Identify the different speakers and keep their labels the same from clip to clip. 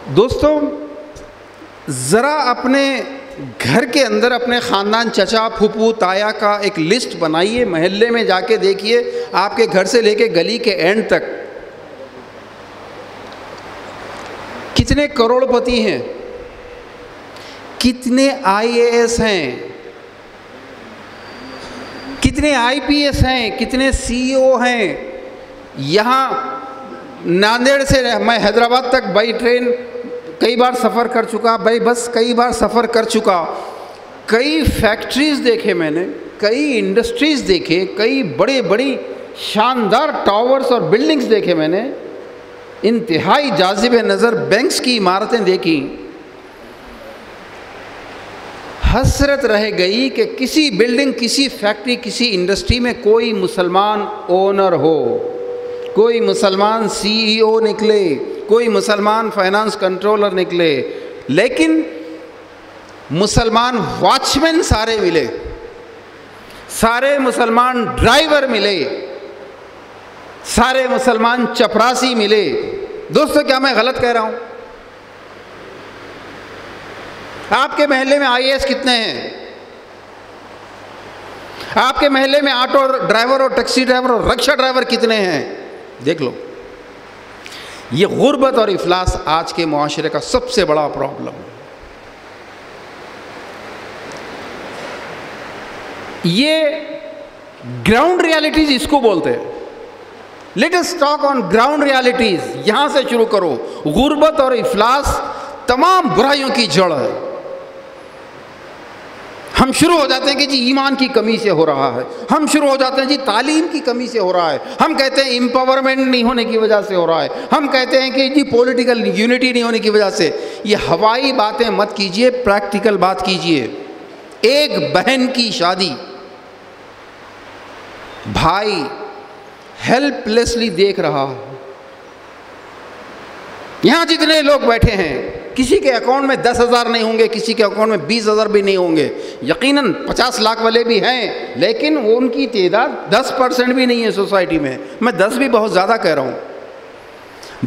Speaker 1: دوستوں ذرا اپنے گھر کے اندر اپنے خاندان چچا پھوپھو تایا کا ایک لسٹ بنائیے، محلے میں جا کے دیکھیے، آپ کے گھر سے لے کے گلی کے اینڈ تک کتنے کروڑ پتی ہیں، کتنے آئی اے ایس ہیں، کتنے آئی پی ایس ہیں، کتنے سی ای او ہیں۔ یہاں ناندیڑ سے میں حیدرآباد تک بائی ٹرین کئی بار سفر کر چکا، بائی بس کئی بار سفر کر چکا، کئی فیکٹریز دیکھے میں نے، کئی انڈسٹریز دیکھے، کئی بڑی شاندار ٹاورز اور بلڈنگز دیکھے میں نے، انتہائی جاذب نظر بینکس کی عمارتیں دیکھی۔ حسرت رہ گئی کہ کسی بلڈنگ، کسی فیکٹری، کسی انڈسٹری میں کوئی مسلمان اونر ہو، کوئی مسلمان سی ای او نکلے، کوئی مسلمان فائنانس کنٹرولر نکلے، لیکن مسلمان واچ مین سارے ملے، سارے مسلمان ڈرائیور ملے، سارے مسلمان چپراسی ملے۔ دوستو کیا میں غلط کہہ رہا ہوں؟ آپ کے محلے میں آئی اے ایس کتنے ہیں؟ آپ کے محلے میں آٹو ڈرائیور اور ٹیکسی ڈرائیور اور رکشہ ڈرائیور کتنے ہیں؟ دیکھ لو۔ یہ غربت اور افلاس آج کے معاشرے کا سب سے بڑا پرابلم ہے۔ یہ گراؤنڈ ریالٹیز اس کو بولتے ہیں۔ Let us talk on ground realities. یہاں سے شروع کرو۔ غربت اور افلاس تمام برائیوں کی جڑ ہے۔ ہم شروع ہو جاتے ہیں کہ جی ایمان کی کمی سے ہو رہا ہے، ہم شروع ہو جاتے ہیں جی تعلیم کی کمی سے ہو رہا ہے، ہم کہتے ہیں امپاورمنٹ نہیں ہونے کی وجہ سے ہو رہا ہے، ہم کہتے ہیں کہ جی پولیٹیکل یونٹی نہیں ہونے کی وجہ سے۔ یہ ہوائی باتیں مت کیجئے، پریکٹیکل بات کیجئے۔ ایک بہن کی شادی، بھائی ہیلپ لیسلی دیکھ رہا ہے۔ یہاں جتنے لوگ بیٹھے ہیں، کسی کے اکاؤنٹ میں 10,000 نہیں ہوں گے، کسی کے اکاؤنٹ میں 20,000 بھی نہیں ہوں گے، یقیناً 50 لاکھ والے بھی ہیں، لیکن ان کی تعداد 10% بھی نہیں ہے سوسائٹی میں۔ میں 10 بھی بہت زیادہ کہہ رہا ہوں۔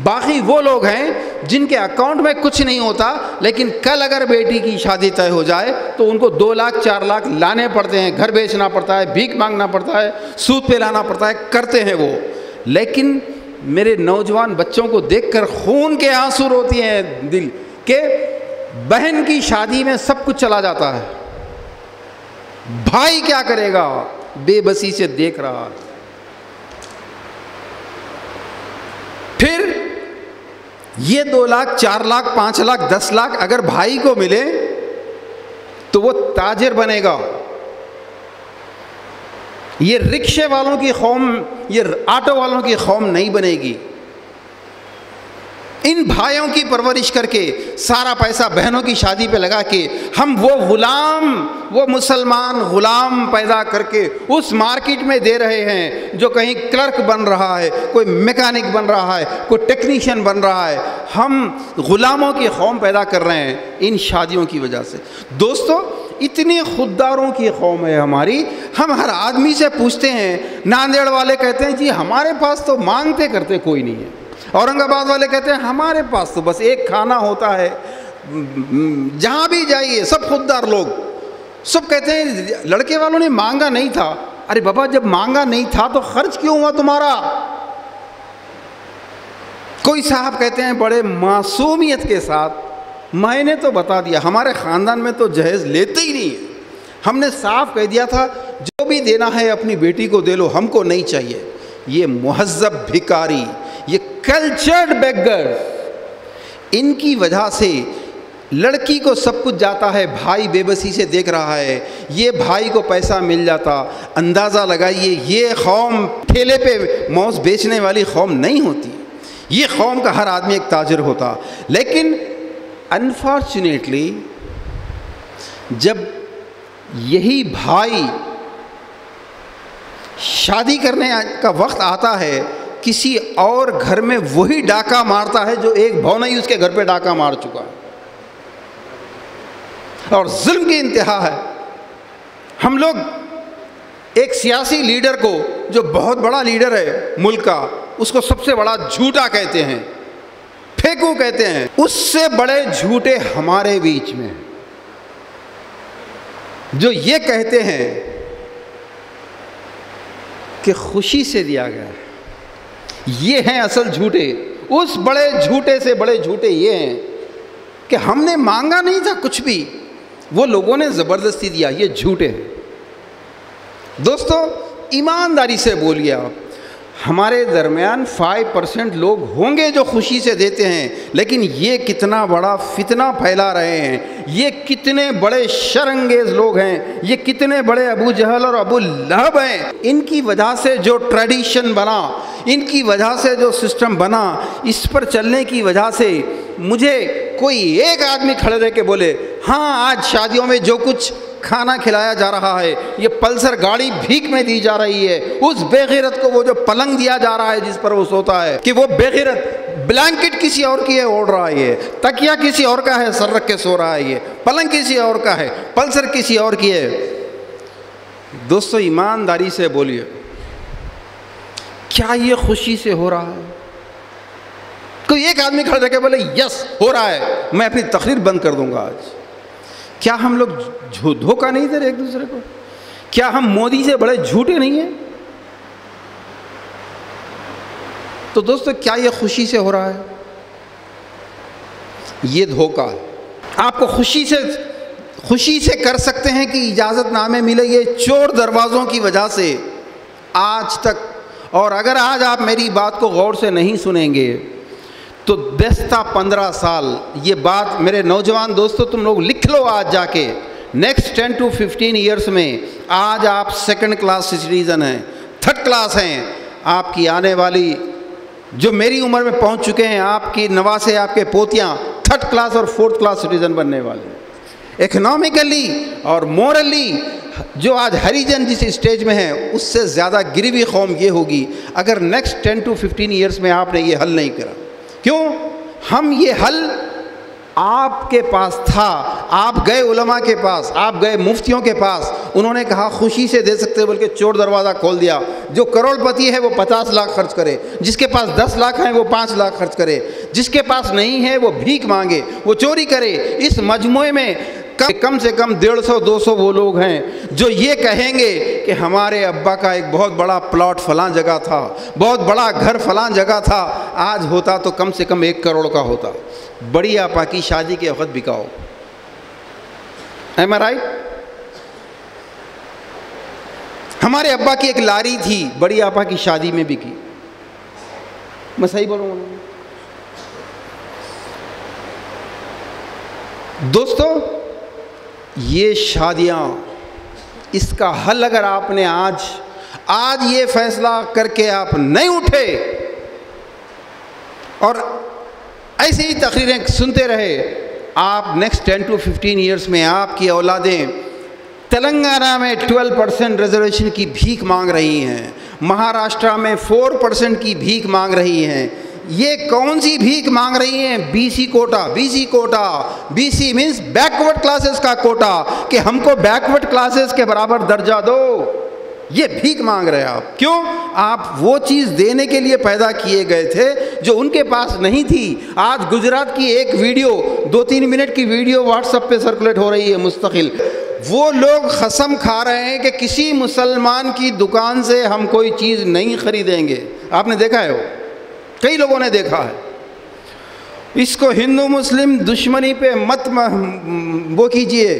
Speaker 1: باقی وہ لوگ ہیں جن کے اکاؤنٹ میں کچھ نہیں ہوتا، لیکن کل اگر بیٹی کی شادی طے ہو جائے تو ان کو 2 لاکھ 4 لاکھ لانے پڑتے ہیں، گھر بیچنا پڑتا ہے، بھیک مانگنا پڑتا ہے، سود پہ لانا پڑتا ہے، کرتے ہیں وہ۔ لیکن میرے نوجوان بچوں کو دیکھ کر خون کے آنسو روتی ہیں دل کہ بہن کی شادی میں سب کچھ چلا جاتا ہے، بھائی کیا کرے گا؟ بے بسی سے دیکھ رہا ہے۔ پھر یہ 2 لاکھ 4 لاکھ 5 لاکھ 10 لاکھ اگر بھائی کو ملے تو وہ تاجر بنے گا۔ یہ رکشے والوں کی قوم، یہ آٹو والوں کی قوم نہیں بنے گی۔ ان بھائیوں کی پرورش کر کے، سارا پیسہ بہنوں کی شادی پہ لگا کے، ہم وہ غلام، وہ مسلمان غلام پیدا کر کے اس مارکیٹ میں دے رہے ہیں جو کہیں کلرک بن رہا ہے، کوئی میکینک بن رہا ہے، کوئی ٹیکنیشین بن رہا ہے۔ ہم غلاموں کی قوم پیدا کر رہے ہیں ان شادیوں کی وجہ سے۔ دوستو اتنی خودداروں کی قوم ہے ہماری، ہم ہر آدمی سے پوچھتے ہیں، ناندیڑ والے کہتے ہیں جی ہمارے پاس تو مانگتے کرتے کوئی نہیں ہے، اورنگ آباد والے کہتے ہیں ہمارے پاس تو بس ایک کھانا ہوتا ہے۔ جہاں بھی جائیے سب خوددار لوگ، سب کہتے ہیں لڑکے والوں نے مانگا نہیں تھا۔ ارے بابا جب مانگا نہیں تھا تو خرچ کیوں ہوا تمہارا؟ کوئی صاحب کہتے ہیں بڑے معصومیت کے ساتھ، میں نے تو بتا دیا ہمارے خاندان میں تو جہیز لیتے ہی نہیں ہے، ہم نے صاف کہہ دیا تھا جو بھی دینا ہے اپنی بیٹی کو دے لو، ہم کو نہیں چاہیے۔ یہ مہذب بھکاری، یہ کلچرڈ بیگر، ان کی وجہ سے لڑکی کو سب کچھ جاتا ہے، بھائی بے بسی سے دیکھ رہا ہے، یہ بھائی کو پیسہ مل جاتا۔ اندازہ لگائیے یہ قوم ٹھیلے پہ موز بیچنے والی قوم نہیں ہوتی، یہ قوم کا ہر آدمی ایک تاجر ہوتا۔ لیکن انفارچونیٹلی جب یہی بھائی شادی کرنے کا وقت آتا ہے، کسی اور گھر میں وہی ڈاکہ مارتا ہے جو ایک بھونئی اس کے گھر پہ ڈاکہ مار چکا ہے، اور ظلم کی انتہا ہے۔ ہم لوگ ایک سیاسی لیڈر کو جو بہت بڑا لیڈر ہے ملک کا، اس کو سب سے بڑا جھوٹا کہتے ہیں، پھیکو کہتے ہیں، اس سے بڑے جھوٹے ہمارے بیچ میں جو یہ کہتے ہیں کہ خوشی سے دیا گیا ہے۔ یہ ہیں اصل جھوٹے۔ اس بڑے جھوٹے سے بڑے جھوٹے یہ ہیں کہ ہم نے مانگا نہیں تھا کچھ بھی، وہ لوگوں نے زبردستی دیا۔ یہ جھوٹے ہیں۔ دوستو ایمانداری سے بولیے، آپ ہمارے درمیان 5% لوگ ہوں گے جو خوشی سے دیتے ہیں، لیکن یہ کتنا بڑا فتنہ پھیلا رہے ہیں، یہ کتنے بڑے شرانگیز لوگ ہیں، یہ کتنے بڑے ابو جہل اور ابو لہب ہیں۔ ان کی وجہ سے جو ٹریڈیشن بنا، ان کی وجہ سے جو سسٹم بنا، اس پر چلنے کی وجہ سے مجھے کوئی ایک آدمی کھڑے رہ کے بولے ہاں آج شادیوں میں جو کچھ کھانا کھلایا جا رہا ہے، یہ پلسر گاڑی بھیک میں دی جا رہی ہے، اس بے غیرت کو وہ جو پلنگ دیا جا رہا ہے جس پر وہ سوتا ہے، کہ وہ بے غیرت بلینکٹ کسی اور کی ہے اوڑھ رہا ہے، تکیہ کسی اور کا ہے سر رکھ کے سو رہا ہے، یہ پلنگ کسی اور کا ہے، پلسر کسی اور کی ہے۔ دوستو ایمانداری سے بولیے، کیا یہ خوشی سے ہو رہا ہے؟ کوئی ایک آدمی کھڑے رہ کے بولے یس ہو رہا ہے، میں اپنی تقریر بند کر دوں گا آج۔ کیا ہم لوگ دھوکہ نہیں دے رہے ایک دوسرے کو؟ کیا ہم مودی سے بڑے جھوٹے نہیں ہیں؟ تو دوستو کیا یہ خوشی سے ہو رہا ہے؟ یہ دھوکہ ہے۔ آپ کو خوشی سے کر سکتے ہیں کہ اجازت نامے ملے، یہ چور دروازوں کی وجہ سے آج تک۔ اور اگر آج آپ میری بات کو غور سے نہیں سنیں گے تو 10 تا 15 سال یہ بات، میرے نوجوان دوستو تم لوگ لکھ لو آج جا کے، نیکسٹ 10 to 15 ایئرس میں آج آپ 2nd کلاس سٹیزن ہیں، 3rd کلاس ہیں، آپ کی آنے والی جو میری عمر میں پہنچ چکے ہیں، آپ کی نواسے، آپ کے پوتیاں 3rd کلاس اور 4th کلاس سٹیزن بننے والے ہیں۔ اکنامکلی اور مورلی جو آج ہریجن جس اسٹیج میں ہے، اس سے زیادہ گری ہوئی قوم یہ ہوگی اگر نیکسٹ 10 to 15 ایئرس میں آپ نے یہ حل نہیں کرا۔ کیوں؟ ہم یہ حل آپ کے پاس تھا، آپ گئے علماء کے پاس، آپ گئے مفتیوں کے پاس، انہوں نے کہا خوشی سے دے سکتے، بلکہ چور دروازہ کھول دیا۔ جو کروڑ پتی ہے وہ 50 لاکھ خرچ کرے، جس کے پاس 10 لاکھ ہیں وہ 5 لاکھ خرچ کرے، جس کے پاس نہیں ہے وہ بھیک مانگے، وہ چوری کرے۔ اس مجموعے میں کم سے کم 150-200 وہ لوگ ہیں جو یہ کہیں گے کہ ہمارے ابا کا ایک بہت بڑا پلاٹ فلاں جگہ تھا، بہت بڑا گھر فلاں جگہ تھا، آج ہوتا تو کم سے کم 1 کروڑ کا ہوتا۔ بڑی آپا کی شادی کے وقت بکاؤ، ایم آئی رائٹ؟ ہمارے ابا کی ایک لاری تھی، بڑی آپا کی شادی میں بکی۔ میں صحیح بولوں گا؟ دوستو یہ شادیاں، اس کا حل اگر آپ نے آج یہ فیصلہ کر کے آپ نہیں اٹھے اور ایسے ہی تقریریں سنتے رہے، آپ نیکسٹ 10 to 15 ایئرس میں آپ کی اولادیں تلنگانہ میں 12% ریزرویشن کی بھیک مانگ رہی ہیں، مہاراشٹرا میں 4% کی بھیک مانگ رہی ہیں۔ یہ کون سی بھیک مانگ رہی ہیں؟ B C quota, B C means backward classes کا کوٹا، کہ ہم کو بیکورڈ کلاسز کے برابر درجہ دو۔ یہ بھیک مانگ رہے ہیں آپ۔ کیوں؟ آپ وہ چیز دینے کے لیے پیدا کیے گئے تھے جو ان کے پاس نہیں تھی۔ آج گجرات کی ایک ویڈیو، 2-3 منٹ کی ویڈیو واٹس ایپ پہ سرکولیٹ ہو رہی ہے مستقل۔ وہ لوگ قسم کھا رہے ہیں کہ کسی مسلمان کی دکان سے ہم کوئی چیز نہیں خریدیں گے۔ آپ نے دیکھا ہے؟ وہ کئی لوگوں نے دیکھا ہے۔ اس کو ہندو مسلم دشمنی پہ مت وہ کیجئے،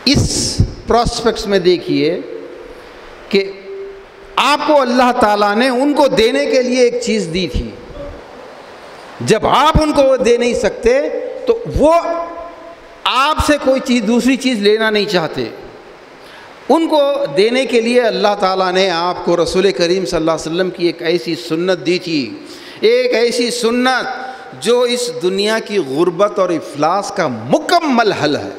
Speaker 1: اس پراسپیکٹس میں دیکھیے کہ آپ کو اللہ تعالیٰ نے ان کو دینے کے لیے ایک چیز دی تھی۔ جب آپ ان کو دے نہیں سکتے تو وہ آپ سے کوئی چیز، دوسری چیز لینا نہیں چاہتے۔ ان کو دینے کے لیے اللہ تعالیٰ نے آپ کو رسول کریم صلی اللہ علیہ وسلم کی ایک ایسی سنت دی تھی، ایک ایسی سنت جو اس دنیا کی غربت اور افلاس کا مکمل حل ہے۔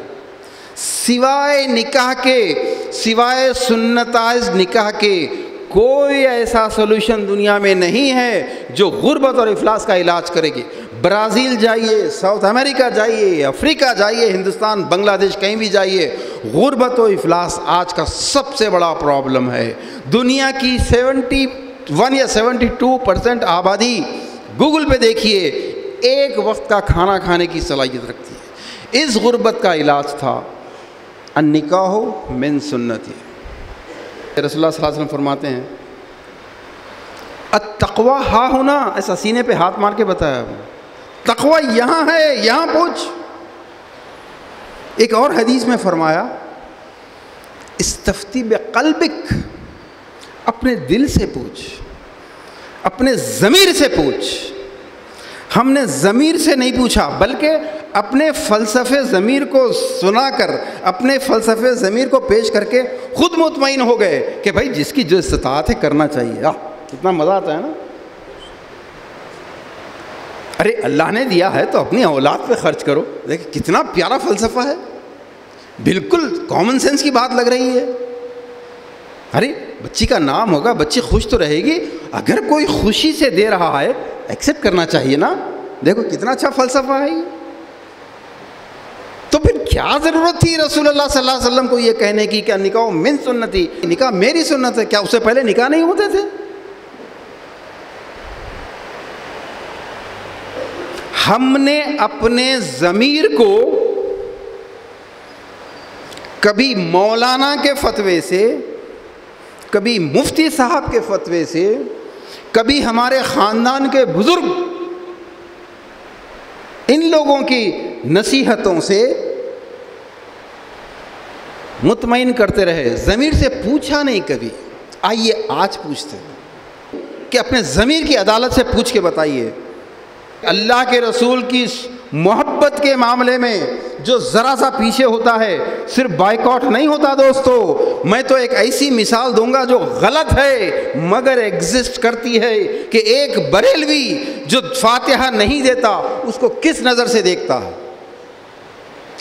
Speaker 1: سوائے نکاح کے، سوائے سنتائز نکاح کے کوئی ایسا سولوشن دنیا میں نہیں ہے جو غربت اور افلاس کا علاج کرے گی۔ برازیل جائیے، ساؤتھ امریکہ جائیے، افریقہ جائیے، ہندوستان، بنگلہ دیش، کہیں بھی جائیے، غربت و افلاس آج کا سب سے بڑا پرابلم ہے۔ دنیا کی 71 یا 72% آبادی گوگل پہ دیکھیے، ایک وقت کا کھانا کھانے کی صلاحیت رکھتی ہے۔ اس غربت کا علاج تھا النکاح من سنتی۔ رسول اللہ صلی اللہ علیہ وسلم فرماتے ہیں التقویٰ ہا ہونا، ایسا سینے پہ ہاتھ مار کے بتایا، تقویٰ یہاں ہے، یہاں پوچھ۔ ایک اور حدیث میں فرمایا استفتی بقلبک، اپنے دل سے پوچھ، اپنے ضمیر سے پوچھ۔ ہم نے ضمیر سے نہیں پوچھا، بلکہ اپنے فلسفے ضمیر کو سنا کر، اپنے فلسفے ضمیر کو پیش کر کے خود مطمئن ہو گئے کہ بھائی جس کی جو استطاعت ہے کرنا چاہیے۔ کتنا مزہ آتا ہے نا۔ ارے اللہ نے دیا ہے تو اپنی اولاد پہ خرچ کرو۔ دیکھیں کتنا پیارا فلسفہ ہے، بالکل کامن سینس کی بات لگ رہی ہے۔ ارے بچی کا نام ہوگا، بچی خوش تو رہے گی، اگر کوئی خوشی سے دے رہا ہے ایکسیپٹ کرنا چاہیے نا۔ دیکھو کتنا اچھا فلسفہ ہے یہ۔ تو پھر کیا ضرورت تھی رسول اللہ صلی اللہ علیہ وسلم کو یہ کہنے کی کہ نکاح من سنتی، نکاح میری سنت ہے؟ کیا اس سے پہلے نکاح نہیں ہوتے تھے؟ ہم نے اپنے ضمیر کو کبھی مولانا کے فتوے سے، کبھی مفتی صاحب کے فتوے سے، کبھی ہمارے خاندان کے بزرگ، ان لوگوں کی نصیحتوں سے مطمئن کرتے رہے، ضمیر سے پوچھا نہیں کبھی۔ آئیے آج پوچھتے ہیں کہ اپنے ضمیر کی عدالت سے پوچھ کے بتائیے، اللہ کے رسول کی محبت کے معاملے میں جو ذرا سا پیچھے ہوتا ہے صرف بائیکاٹ نہیں ہوتا دوستو۔ میں تو ایک ایسی مثال دوں گا جو غلط ہے مگر ایگزسٹ کرتی ہے، کہ ایک بریلوی جو فاتحہ نہیں دیتا اس کو کس نظر سے دیکھتا ہے؟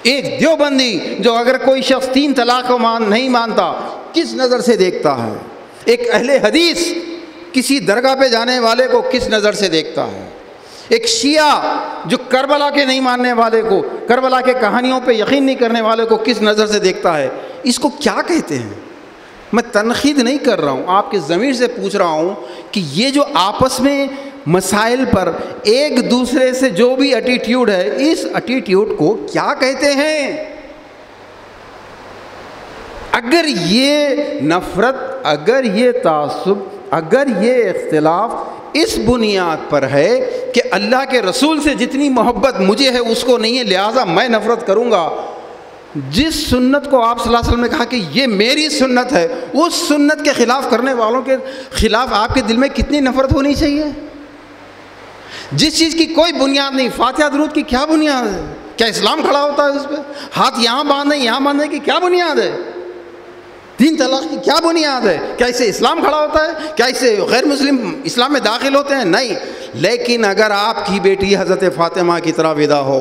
Speaker 1: ایک دیوبندی جو اگر کوئی شخص 3 طلاق کو نہیں مانتا کس نظر سے دیکھتا ہے؟ ایک اہل حدیث کسی درگاہ پہ جانے والے کو کس نظر سے دیکھتا ہے؟ ایک شیعہ جو کربلا کے نہیں ماننے والے کو، کربلا کے کہانیوں پہ یقین نہیں کرنے والے کو کس نظر سے دیکھتا ہے؟ اس کو کیا کہتے ہیں؟ میں تنقید نہیں کر رہا ہوں، آپ کے ضمیر سے پوچھ رہا ہوں کہ یہ جو آپس میں مسائل پر ایک دوسرے سے جو بھی ایٹیٹیوڈ ہے، اس ایٹیٹیوڈ کو کیا کہتے ہیں؟ اگر یہ نفرت، اگر یہ تعصب، اگر یہ اختلاف اس بنیاد پر ہے کہ اللہ کے رسول سے جتنی محبت مجھے ہے اس کو نہیں ہے لہٰذا میں نفرت کروں گا، جس سنت کو آپ صلی اللہ علیہ وسلم نے کہا کہ یہ میری سنت ہے، اس سنت کے خلاف کرنے والوں کے خلاف آپ کے دل میں کتنی نفرت ہونی چاہیے؟ جس چیز کی کوئی بنیاد نہیں، فاتحہ درود کی کیا بنیاد ہے؟ کیا اسلام کھڑا ہوتا ہے اس پہ؟ ہاتھ یہاں باندھیں یہاں باندھنے کی کیا بنیاد ہے؟ 3 طلاق کی کیا بنیاد ہے؟ کیا اس سے اسلام کھڑا ہوتا ہے؟ کیا اس سے غیر مسلم اسلام میں داخل ہوتے ہیں؟ نہیں۔ لیکن اگر آپ کی بیٹی حضرت فاطمہ کی طرح ودا ہو،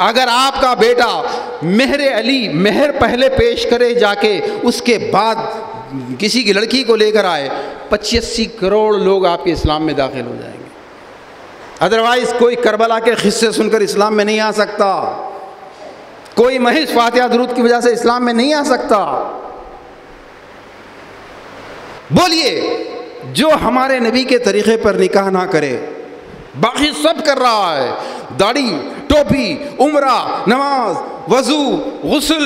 Speaker 1: اگر آپ کا بیٹا مہر علی، مہر پہلے پیش کرے جا کے اس کے بعد کسی کی لڑکی کو لے کر آئے، 85 کروڑ لوگ آپ کے اسلام میں داخل ہو جائیں گے۔ ادروائز کوئی کربلا کے قصے سن کر اسلام میں نہیں آ سکتا، کوئی محض فاتحہ درود کی وجہ سے اسلام میں نہیں آ سکتا۔ بولیے جو ہمارے نبی کے طریقے پر نکاح نہ کرے، باقی سب کر رہا ہے، داڑھی، ٹوپی، عمرہ، نماز، وضو، غسل،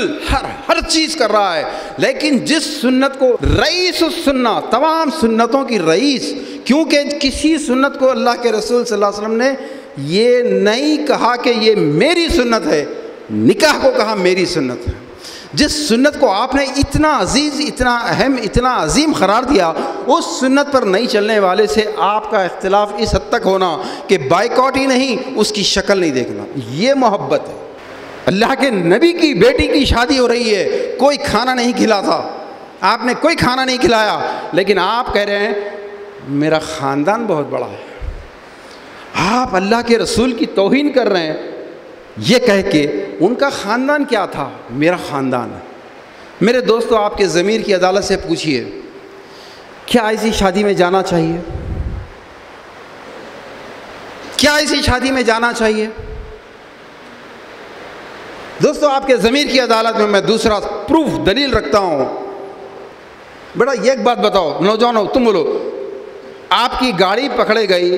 Speaker 1: ہر چیز کر رہا ہے، لیکن جس سنت کو رئیس السنہ، تمام سنتوں کی رئیس، کیونکہ کسی سنت کو اللہ کے رسول صلی اللہ علیہ وسلم نے یہ نہیں کہا کہ یہ میری سنت ہے، نکاح کو کہا میری سنت ہے۔ جس سنت کو آپ نے اتنا عزیز، اتنا اہم، اتنا عظیم قرار دیا، اس سنت پر نہیں چلنے والے سے آپ کا اختلاف اس حد تک ہونا کہ بائیکاٹ ہی نہیں، اس کی شکل نہیں دیکھنا، یہ محبت ہے۔ اللہ کے نبی کی بیٹی کی شادی ہو رہی ہے، کوئی کھانا نہیں کھلاتا، آپ نے کوئی کھانا نہیں کھلایا، لیکن آپ کہہ رہے ہیں میرا خاندان بہت بڑا ہے۔ آپ اللہ کے رسول کی توہین کر رہے ہیں یہ کہہ کے ان کا خاندان کیا تھا، میرا خاندان ہے۔ میرے دوستو آپ کے ضمیر کی عدالت سے پوچھئے کیا ایسی شادی میں جانا چاہیے؟ کیا ایسی شادی میں جانا چاہیے؟ دوستو آپ کے ضمیر کی عدالت میں میں دوسرا پروف، دلیل رکھتا ہوں۔ بیٹا ایک بات بتاؤ، نوجوانوں تم بولو، آپ کی گاڑی پکڑے گئی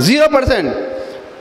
Speaker 1: 0%।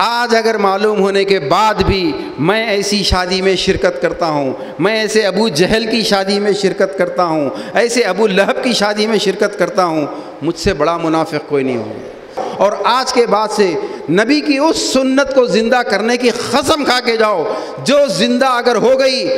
Speaker 1: آج اگر معلوم ہونے کے بعد بھی میں ایسی شادی میں شرکت کرتا ہوں، میں ایسے ابو جہل کی شادی میں شرکت کرتا ہوں، ایسے ابو لہب کی شادی میں شرکت کرتا ہوں، مجھ سے بڑا منافق کوئی نہیں ہوگا۔ اور آج کے بعد سے نبی کی اس سنت کو زندہ کرنے کی قسم کھا کے جاؤ، جو زندہ اگر ہو گئی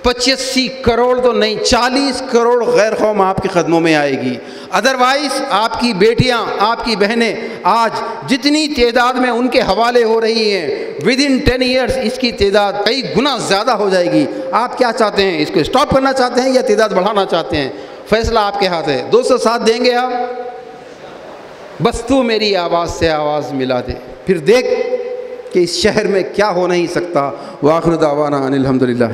Speaker 1: 85 کروڑ تو نہیں 40 کروڑ غیر قوم آپ کے قدموں میں آئے گی۔ ادروائز آپ کی بیٹیاں، آپ کی بہنیں آج جتنی تعداد میں ان کے حوالے ہو رہی ہیں، ود ان 10 ایئرس اس کی تعداد کئی گنا زیادہ ہو جائے گی۔ آپ کیا چاہتے ہیں؟ اس کو اسٹاپ کرنا چاہتے ہیں یا تعداد بڑھانا چاہتے ہیں؟ فیصلہ آپ کے ہاتھ ہے۔ 207 دیں گے آپ؟ بس تو میری آواز سے آواز ملا دے، پھر دیکھ کہ اس شہر میں کیا ہو نہیں سکتا۔ وآخر دعوانا ان الحمدللہ۔